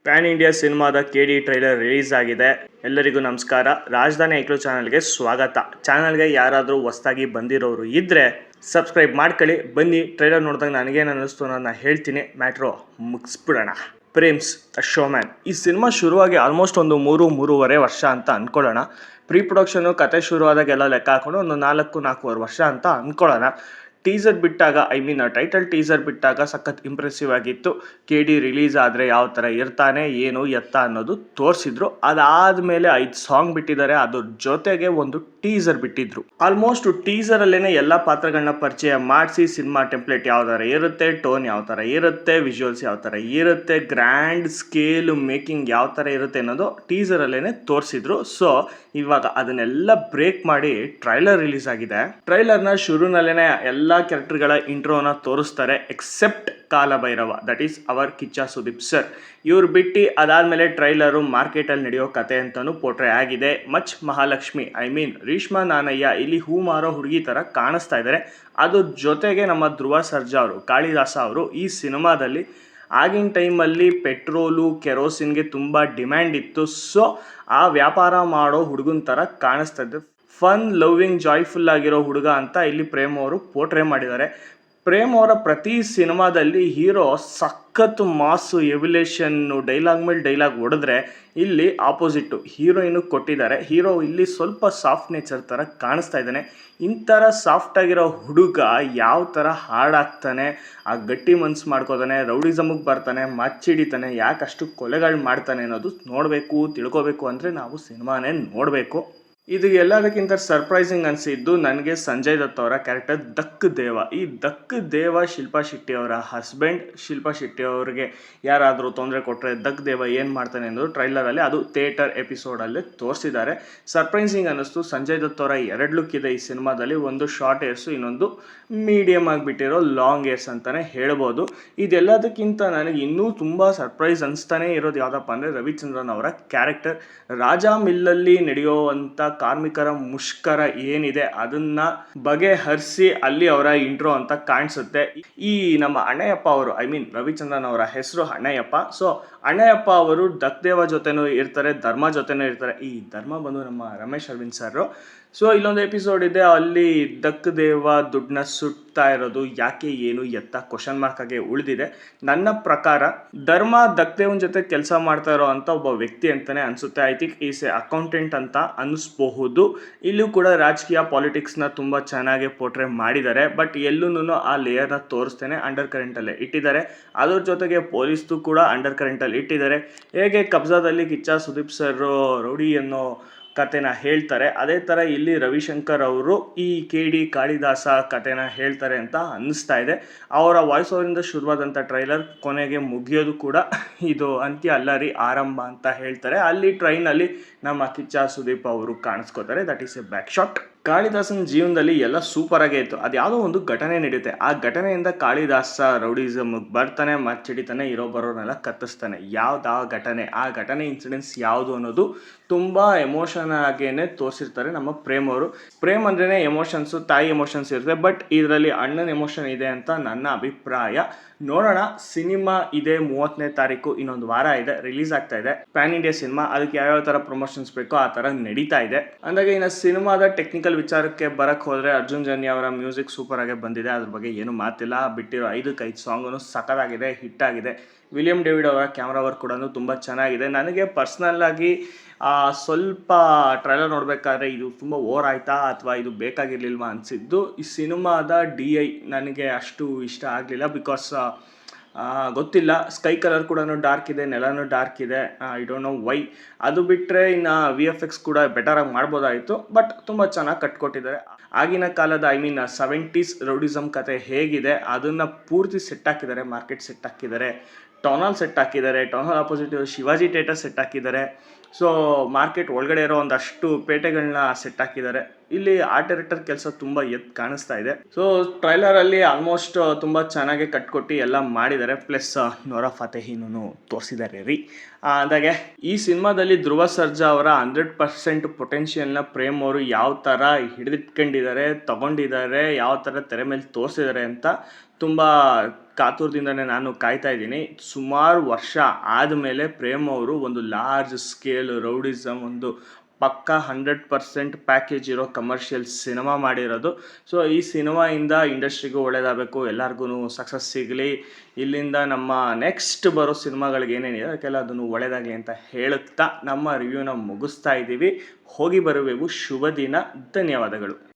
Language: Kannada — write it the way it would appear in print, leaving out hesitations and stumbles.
ಪ್ಯಾನ್ ಇಂಡಿಯಾ ಸಿನಿಮಾದ KD ಟ್ರೈಲರ್ ರಿಲೀಸ್ ಆಗಿದೆ. ಎಲ್ಲರಿಗೂ ನಮಸ್ಕಾರ. ರಾಜಧಾನಿ ಐಕ್ಳು ಚಾನಲ್ಗೆ ಸ್ವಾಗತ. ಚಾನಲ್ಗೆ ಯಾರಾದರೂ ಹೊಸದಾಗಿ ಬಂದಿರೋರು ಇದ್ದರೆ ಸಬ್ಸ್ಕ್ರೈಬ್ ಮಾಡ್ಕೊಳ್ಳಿ. ಬನ್ನಿ ಟ್ರೈಲರ್ ನೋಡಿದಾಗ ನನಗೇನು ಅನ್ನಿಸ್ತು ಅನ್ನೋದನ್ನ ಹೇಳ್ತೀನಿ. ಮ್ಯಾಟ್ರೋ ಮುಗಿಸ್ಬಿಡೋಣ. ಪ್ರೇಮ್ಸ್ ದ ಶೋಮ್ಯಾನ್ ಈ ಸಿನಿಮಾ ಶುರುವಾಗಿ ಆಲ್ಮೋಸ್ಟ್ ಒಂದು 3-3.5 ವರ್ಷ ಅಂತ ಅಂದ್ಕೊಳ್ಳೋಣ. ಪ್ರೀ ಪ್ರೊಡಕ್ಷನು ಕತೆ ಶುರುವಾದಾಗೆಲ್ಲ ಲೆಕ್ಕ ಹಾಕೊಂಡು ಒಂದು 4-4.25 ವರ್ಷ ಅಂತ ಅಂದ್ಕೊಳ್ಳೋಣ. ಟೀಸರ್ ಬಿಟ್ಟಾಗ ಟೈಟಲ್ ಟೀಸರ್ ಬಿಟ್ಟಾಗ ಸಖತ್ ಇಂಪ್ರೆಸಿವ್ ಆಗಿತ್ತು. KD ರಿಲೀಸ್ ಆದರೆ ಯಾವ ಥರ ಇರ್ತಾನೆ ಏನು ಎತ್ತ ಅನ್ನೋದು ತೋರಿಸಿದ್ರು. ಅದಾದಮೇಲೆ 5 ಸಾಂಗ್ ಬಿಟ್ಟಿದ್ದಾರೆ. ಅದ್ರ ಜೊತೆಗೆ ಒಂದು ಟೀಸರ್ ಬಿಟ್ಟಿದ್ರು. ಆಲ್ಮೋಸ್ಟ್ ಟೀಸರಲ್ಲೇ ಎಲ್ಲ ಪಾತ್ರಗಳನ್ನ ಪರಿಚಯ ಮಾಡಿಸಿ ಸಿನಿಮಾ ಟೆಂಪ್ಲೇಟ್ ಯಾವ ಥರ ಇರುತ್ತೆ, ಟೋನ್ ಯಾವ ಥರ ಇರುತ್ತೆ, ವಿಜುವಲ್ಸ್ ಯಾವ ಥರ ಇರುತ್ತೆ, ಗ್ರ್ಯಾಂಡ್ ಸ್ಕೇಲು ಮೇಕಿಂಗ್ ಯಾವ ಥರ ಇರುತ್ತೆ ಅನ್ನೋದು ಟೀಸರಲ್ಲೇ ತೋರಿಸಿದ್ರು. ಸೊ ಇವಾಗ ಅದನ್ನೆಲ್ಲ ಬ್ರೇಕ್ ಮಾಡಿ ಟ್ರೈಲರ್ ರಿಲೀಸ್ ಆಗಿದೆ. ಟ್ರೈಲರ್ನ ಶುರುನಲ್ಲೇ ಎಲ್ಲ ಕ್ಯಾರೆಕ್ಟರ್ಗಳ ಇಂಟ್ರೋನ ತೋರಿಸ್ತಾರೆ except Kalabhairava, that is our Kichcha Sudeep sir. ಇವ್ರು ಬಿಟ್ಟು ಅದಾದಮೇಲೆ ಟ್ರೈಲರು ಮಾರ್ಕೆಟಲ್ಲಿ ನಡೆಯೋ ಕತೆ ಅಂತಲೂ ಪೋಟ್ರೆ ಆಗಿದೆ. ಮಚ್ ಮಹಾಲಕ್ಷ್ಮಿ ರೀಷ್ಮಾ ನಾನಯ್ಯ ಇಲ್ಲಿ ಹೂ ಮಾರೋ ಹುಡುಗಿ ಥರ ಕಾಣಿಸ್ತಾ ಇದ್ದಾರೆ. ಅದ್ರ ಜೊತೆಗೆ ನಮ್ಮ ಧ್ರುವ ಸರ್ಜಾ ಅವರು, ಕಾಳಿದಾಸ ಅವರು ಈ ಸಿನಿಮಾದಲ್ಲಿ ಆಗಿನ ಟೈಮಲ್ಲಿ ಪೆಟ್ರೋಲು ಕೆರೋಸಿನ್ಗೆ ತುಂಬ ಡಿಮ್ಯಾಂಡ್ ಇತ್ತು. ಸೊ ಆ ವ್ಯಾಪಾರ ಮಾಡೋ ಹುಡುಗನ ಥರ ಕಾಣಿಸ್ತಾ ಇದ್ದೆ. ಫನ್ ಲವ್ವಿಂಗ್ ಜಾಯ್ಫುಲ್ ಆಗಿರೋ ಹುಡುಗ ಅಂತ ಇಲ್ಲಿ ಪ್ರೇಮ್ ಅವರು ಪೋಟ್ರೆ ಮಾಡಿದ್ದಾರೆ. ಪ್ರೇಮ್ ಅವರ ಪ್ರತಿ ಸಿನಿಮಾದಲ್ಲಿ ಹೀರೋ ಸಖತ್ ಮಾಸು ಎವ್ಯುಲೇಷನ್ನು ಡೈಲಾಗ್ ಮೇಲೆ ಡೈಲಾಗ್ ಹೊಡೆದ್ರೆ ಇಲ್ಲಿ ಆಪೋಸಿಟ್ಟು ಹೀರೋಯಿನು ಕೊಟ್ಟಿದ್ದಾರೆ. ಹೀರೋ ಇಲ್ಲಿ ಸ್ವಲ್ಪ ಸಾಫ್ಟ್ ನೇಚರ್ ಥರ ಕಾಣಿಸ್ತಾ ಇದ್ದಾನೆ. ಇಂಥರ ಸಾಫ್ಟಾಗಿರೋ ಹುಡುಗ ಯಾವ ಥರ ಹಾಡಾಗ್ತಾನೆ, ಆ ಗಟ್ಟಿ ಮನ್ಸು ಮಾಡ್ಕೋತಾನೆ, ರೌಡಿಸಮಿಗೆ ಬರ್ತಾನೆ, ಮಚ್ಚಿಡಿತಾನೆ, ಯಾಕಷ್ಟು ಕೊಲೆಗಳು ಮಾಡ್ತಾನೆ ಅನ್ನೋದು ನೋಡಬೇಕು, ತಿಳ್ಕೊಬೇಕು ಅಂದರೆ ನಾವು ಸಿನಿಮಾನೇ ನೋಡಬೇಕು. ಇದು ಎಲ್ಲದಕ್ಕಿಂತ ಸರ್ಪ್ರೈಸಿಂಗ್ ಅನಿಸಿದ್ದು ನನಗೆ ಸಂಜಯ್ ದತ್ ಅವರ ಕ್ಯಾರೆಕ್ಟರ್ ದಕ್ ದೇವ. ಈ ದಕ್ ದೇವ ಶಿಲ್ಪಾ ಶೆಟ್ಟಿ ಅವರ ಹಸ್ಬೆಂಡ್. ಶಿಲ್ಪಾ ಶೆಟ್ಟಿ ಅವರಿಗೆ ಯಾರಾದರೂ ತೊಂದರೆ ಕೊಟ್ಟರೆ ದಕ್ ದೇವ ಏನು ಮಾಡ್ತಾನೆ ಅನ್ನೋದು ಟ್ರೈಲರಲ್ಲಿ, ಅದು ಥಿಯೇಟರ್ ಎಪಿಸೋಡಲ್ಲೇ ತೋರಿಸಿದ್ದಾರೆ. ಸರ್ಪ್ರೈಸಿಂಗ್ ಅನ್ನಿಸ್ತು. ಸಂಜಯ್ ದತ್ ಅವರ 2 ಲುಕ್ ಇದೆ ಈ ಸಿನಿಮಾದಲ್ಲಿ. ಒಂದು ಶಾರ್ಟ್ ಏರ್ಸು, ಇನ್ನೊಂದು ಮೀಡಿಯಮ್ ಆಗಿಬಿಟ್ಟಿರೋ ಲಾಂಗ್ ಏರ್ಸ್ ಅಂತಲೇ ಹೇಳ್ಬೋದು. ಇದೆಲ್ಲದಕ್ಕಿಂತ ನನಗೆ ಇನ್ನೂ ತುಂಬ ಸರ್ಪ್ರೈಸ್ ಅನಿಸ್ತಾನೆ ಇರೋದು ಯಾವುದಪ್ಪ ಅಂದರೆ ರವಿಚಂದ್ರನ್ ಅವರ ಕ್ಯಾರೆಕ್ಟರ್. ರಾಜಾ ಮಿಲ್ಲಲ್ಲಿ ನಡೆಯುವಂಥ ಕಾರ್ಮಿಕರ ಮುಷ್ಕರ ಏನಿದೆ ಅದನ್ನ ಬಗೆಹರಿಸಿ ಅಲ್ಲಿ ಅವರ ಇಂಟ್ರೋ ಅಂತ ಕಾಣಿಸುತ್ತೆ. ಈ ನಮ್ಮ ಅಣ್ಣಯ್ಯಪ್ಪ ಅವರು, ರವಿಚಂದ್ರನ್ ಅವರ ಹೆಸರು ಅಣ್ಣಯ್ಯಪ್ಪ. ಸೊ ಅಣ್ಣಯ್ಯಪ್ಪ ಅವರು ದಕ್ದೇವ ಜೊತೆನೂ ಇರ್ತಾರೆ, ಧರ್ಮ ಜೊತೆನೂ ಇರ್ತಾರೆ. ಈ ಧರ್ಮ ಬಂದು ನಮ್ಮ ರಮೇಶ್ ಅರವಿಂದ್ ಸರ್. ಸೊ ಇಲ್ಲೊಂದು ಎಪಿಸೋಡ್ ಇದೆ, ಅಲ್ಲಿ ದಕ್ ದೇವ ದುಡ್ಡನ್ನ ಸುಟ್ತಾ ಇರೋದು ಯಾಕೆ ಏನು ಎತ್ತ ಕ್ವಶನ್ ಮಾರ್ಕ್ ಆಗಿ ಉಳಿದಿದೆ. ನನ್ನ ಪ್ರಕಾರ ಧರ್ಮ ದಕ್ ದೇವನ್ ಜೊತೆ ಕೆಲಸ ಮಾಡ್ತಾ ಇರೋ ಅಂತ ಒಬ್ಬ ವ್ಯಕ್ತಿ ಅಂತಾನೆ ಅನ್ಸುತ್ತೆ. I think is A accountant ಅಂತ ಅನ್ನಿಸ್ಬಹುದು. ಇಲ್ಲೂ ಕೂಡ ರಾಜಕೀಯ ಪಾಲಿಟಿಕ್ಸ್ನ ತುಂಬ ಚೆನ್ನಾಗಿ ಪೋಟ್ರೆ ಮಾಡಿದ್ದಾರೆ. ಬಟ್ ಎಲ್ಲೂ ಆ ಲೇಯರ್ನ ತೋರಿಸ್ತೇನೆ ಅಂಡರ್ ಕರೆಂಟಲ್ಲೇ ಇಟ್ಟಿದ್ದಾರೆ. ಅದ್ರ ಜೊತೆಗೆ ಪೊಲೀಸ್ದು ಕೂಡ ಅಂಡರ್ ಕರೆಂಟಲ್ಲಿ ಇಟ್ಟಿದ್ದಾರೆ. ಹೇಗೆ ಕಬ್ಜಾದಲ್ಲಿ ಕಿಚ್ಚ ಸುದೀಪ್ ಸರ್ ರೌಡಿ ಅನ್ನೋ ಕತೆನ ಹೇಳ್ತಾರೆ, ಅದೇ ಥರ ಇಲ್ಲಿ ರವಿಶಂಕರ್ ಅವರು ಈ KD ಕಾಳಿದಾಸ ಕತೆನ ಹೇಳ್ತಾರೆ ಅಂತ ಅನ್ನಿಸ್ತಾ ಇದೆ. ಅವರ ವಾಯ್ಸ್ ಓವರಿಂದ ಶುರುವಾದಂಥ ಟ್ರೈಲರ್ ಕೊನೆಗೆ ಮುಗಿಯೋದು ಕೂಡ ಇದು ಅಂತ್ಯ ಅಲ್ಲ ರೀ ಆರಂಭ ಅಂತ ಹೇಳ್ತಾರೆ. ಅಲ್ಲಿ ಟ್ರೈನಲ್ಲಿ ನಮ್ಮ ಕಿಚ್ಚ ಸುದೀಪ್ ಅವರು ಕಾಣಿಸ್ಕೋತಾರೆ. That is a back shot. ಕಾಳಿದಾಸನ ಜೀವನದಲ್ಲಿ ಎಲ್ಲ ಸೂಪರ್ ಆಗೇ ಇತ್ತು. ಅದು ಯಾವುದೋ ಒಂದು ಘಟನೆ ನಡೆಯುತ್ತೆ. ಆ ಘಟನೆಯಿಂದ ಕಾಳಿದಾಸ ರೌಡಿಸಮ್ಗೆ ಬರ್ತಾನೆ, ಮಚ್ಚಿಡಿತಾನೆ, ಇರೋ ಬರೋನೆಲ್ಲ ಕತ್ತಿಸ್ತಾನೆ. ಯಾವ್ದು ಆ ಘಟನೆ ಇನ್ಸಿಡೆನ್ಸ್ ಯಾವುದು ಅನ್ನೋದು ತುಂಬ ಎಮೋಷನ್ ಆಗೇನೆ ತೋರಿಸಿರ್ತಾರೆ ನಮ್ಮ ಪ್ರೇಮ್ ಅವರು. ಪ್ರೇಮ್ ಅಂದ್ರೇ ಎಮೋಷನ್ಸು, ತಾಯಿ ಎಮೋಷನ್ಸ್ ಇರುತ್ತೆ. ಬಟ್ ಇದರಲ್ಲಿ ಅಣ್ಣನ ಎಮೋಷನ್ ಇದೆ ಅಂತ ನನ್ನ ಅಭಿಪ್ರಾಯ. ನೋಡೋಣ. ಸಿನಿಮಾ ಇದೆ 30ನೇ ತಾರೀಕು, ಇನ್ನೊಂದು ವಾರ ಇದೆ, ರಿಲೀಸ್ ಆಗ್ತಾ ಇದೆ. ಪ್ಯಾನ್ ಇಂಡಿಯಾ ಸಿನಿಮಾ, ಅದಕ್ಕೆ ಯಾವ್ಯಾವ ಥರ ಪ್ರಮೋಷನ್ಸ್ ಬೇಕೋ ಆ ಥರ ನಡೀತಾ ಇದೆ. ಅಂದಾಗೆ ಇನ್ನು ಸಿನಿಮಾದ ಟೆಕ್ನಿಕಲ್ ವಿಚಾರಕ್ಕೆ ಬರಕ್ಕೆ ಹೋದರೆ ಅರ್ಜುನ್ ಜನ್ಯ ಅವರ ಮ್ಯೂಸಿಕ್ ಸೂಪರ್ ಆಗಿ ಬಂದಿದೆ. ಅದ್ರ ಬಗ್ಗೆ ಏನು ಮಾತಿಲ್ಲ. ಬಿಟ್ಟಿರೋ 5 ಸಾಂಗು ಸಖತ್ತಾಗಿದೆ, ಹಿಟ್ ಆಗಿದೆ. ವಿಲಿಯಂ ಡೇವಿಡ್ ಅವರ ಕ್ಯಾಮ್ರಾ ವರ್ಕ್ ಕೂಡ ತುಂಬ ಚೆನ್ನಾಗಿದೆ. ನನಗೆ ಪರ್ಸ್ನಲ್ ಆಗಿ ಸ್ವಲ್ಪ ಟ್ರೈಲರ್ ನೋಡಬೇಕಾದ್ರೆ ಇದು ತುಂಬ ಓವರ್ ಆಯಿತಾ ಅಥವಾ ಇದು ಬೇಕಾಗಿರ್ಲಿಲ್ವಾ ಅನಿಸಿದ್ದು. ಈ ಸಿನಿಮಾದ DI ನನಗೆ ಅಷ್ಟು ಇಷ್ಟ ಆಗಲಿಲ್ಲ. ಬಿಕಾಸ್ ಗೊತ್ತಿಲ್ಲ, ಸ್ಕೈ ಕಲರ್ ಕೂಡ ಡಾರ್ಕ್ ಇದೆ, ನೆಲನೂ ಡಾರ್ಕ್ ಇದೆ. I don't know why. ಅದು ಬಿಟ್ಟರೆ ಇನ್ನು VFX ಕೂಡ ಬೆಟರಾಗಿ ಮಾಡ್ಬೋದಾಯಿತು. ಬಟ್ ತುಂಬ ಚೆನ್ನಾಗಿ ಕಟ್ಕೊಟ್ಟಿದ್ದಾರೆ. ಆಗಿನ ಕಾಲದ 70s ರೌಡಿಸಮ್ ಕತೆ ಹೇಗಿದೆ ಅದನ್ನು ಪೂರ್ತಿ ಸೆಟ್ ಹಾಕಿದ್ದಾರೆ. ಮಾರ್ಕೆಟ್ ಸೆಟ್ ಹಾಕಿದ್ದಾರೆ, ಟೌನ್ ಹಾಲ್ ಸೆಟ್ ಹಾಕಿದ್ದಾರೆ, town hall opposite Shivaji theatre set ಹಾಕಿದ್ದಾರೆ. ಸೊ ಮಾರ್ಕೆಟ್ ಒಳಗಡೆ ಇರೋ ಒಂದಷ್ಟು ಪೇಟೆಗಳನ್ನ ಸೆಟ್ ಹಾಕಿದ್ದಾರೆ. ಇಲ್ಲಿ ಆರ್ಟ್ ಡೈರೆಕ್ಟರ್ ಕೆಲಸ ತುಂಬ ಕಾಣಿಸ್ತಾ ಇದೆ. ಸೊ ಟ್ರೈಲರಲ್ಲಿ ಆಲ್ಮೋಸ್ಟ್ ತುಂಬ ಚೆನ್ನಾಗಿ ಕಟ್ಕೊಟ್ಟು ಎಲ್ಲ ಮಾಡಿದ್ದಾರೆ. ಪ್ಲಸ್ ನೋರಾ ಫತೇಹಿನೂ ತೋರಿಸಿದ್ದಾರೆ ರೀ. ಅಂದಾಗೆ ಈ ಸಿನಿಮಾದಲ್ಲಿ ಧ್ರುವ ಸರ್ಜಾ ಅವರ 100% ಪೊಟೆನ್ಷಿಯಲ್ನ ಪ್ರೇಮ್ ಅವರು ಯಾವ ಥರ ಹಿಡಿದಿಟ್ಕೊಂಡಿದ್ದಾರೆ, ತಗೊಂಡಿದ್ದಾರೆ, ಯಾವ ಥರ ತೆರೆ ಮೇಲೆ ತೋರಿಸಿದ್ದಾರೆ ಅಂತ ತುಂಬ ಕಾತುರದಿಂದನೇ ನಾನು ಕಾಯ್ತಾ ಇದ್ದೀನಿ. ಸುಮಾರು ವರ್ಷ ಆದಮೇಲೆ ಪ್ರೇಮ್ ಅವರು ಒಂದು ಲಾರ್ಜ್ ಸ್ಕೇಲ್ ರೌಡಿಸಮ್, ಒಂದು ಪಕ್ಕಾ 100% ಪ್ಯಾಕೇಜ್ ಇರೋ ಕಮರ್ಷಿಯಲ್ ಸಿನಿಮಾ ಮಾಡಿರೋದು. ಸೊ ಈ ಸಿನಿಮಾಯಿಂದ ಇಂಡಸ್ಟ್ರಿಗೂ ಒಳ್ಳೇದಾಗಬೇಕು, ಎಲ್ಲರಿಗೂ ಸಕ್ಸಸ್ ಸಿಗಲಿ. ಇಲ್ಲಿಂದ ನಮ್ಮ ನೆಕ್ಸ್ಟ್ ಬರೋ ಸಿನಿಮಾಗಳಿಗೆ ಏನೇನಿದೆ ಅದಕ್ಕೆಲ್ಲ ಅದನ್ನು ಒಳ್ಳೇದಾಗಲಿ ಅಂತ ಹೇಳುತ್ತಾ ನಮ್ಮ ರಿವ್ಯೂನ ಮುಗಿಸ್ತಾ ಇದ್ದೀವಿ. ಹೋಗಿ ಬರುವೆವು. ಶುಭ ದಿನ. ಧನ್ಯವಾದಗಳು.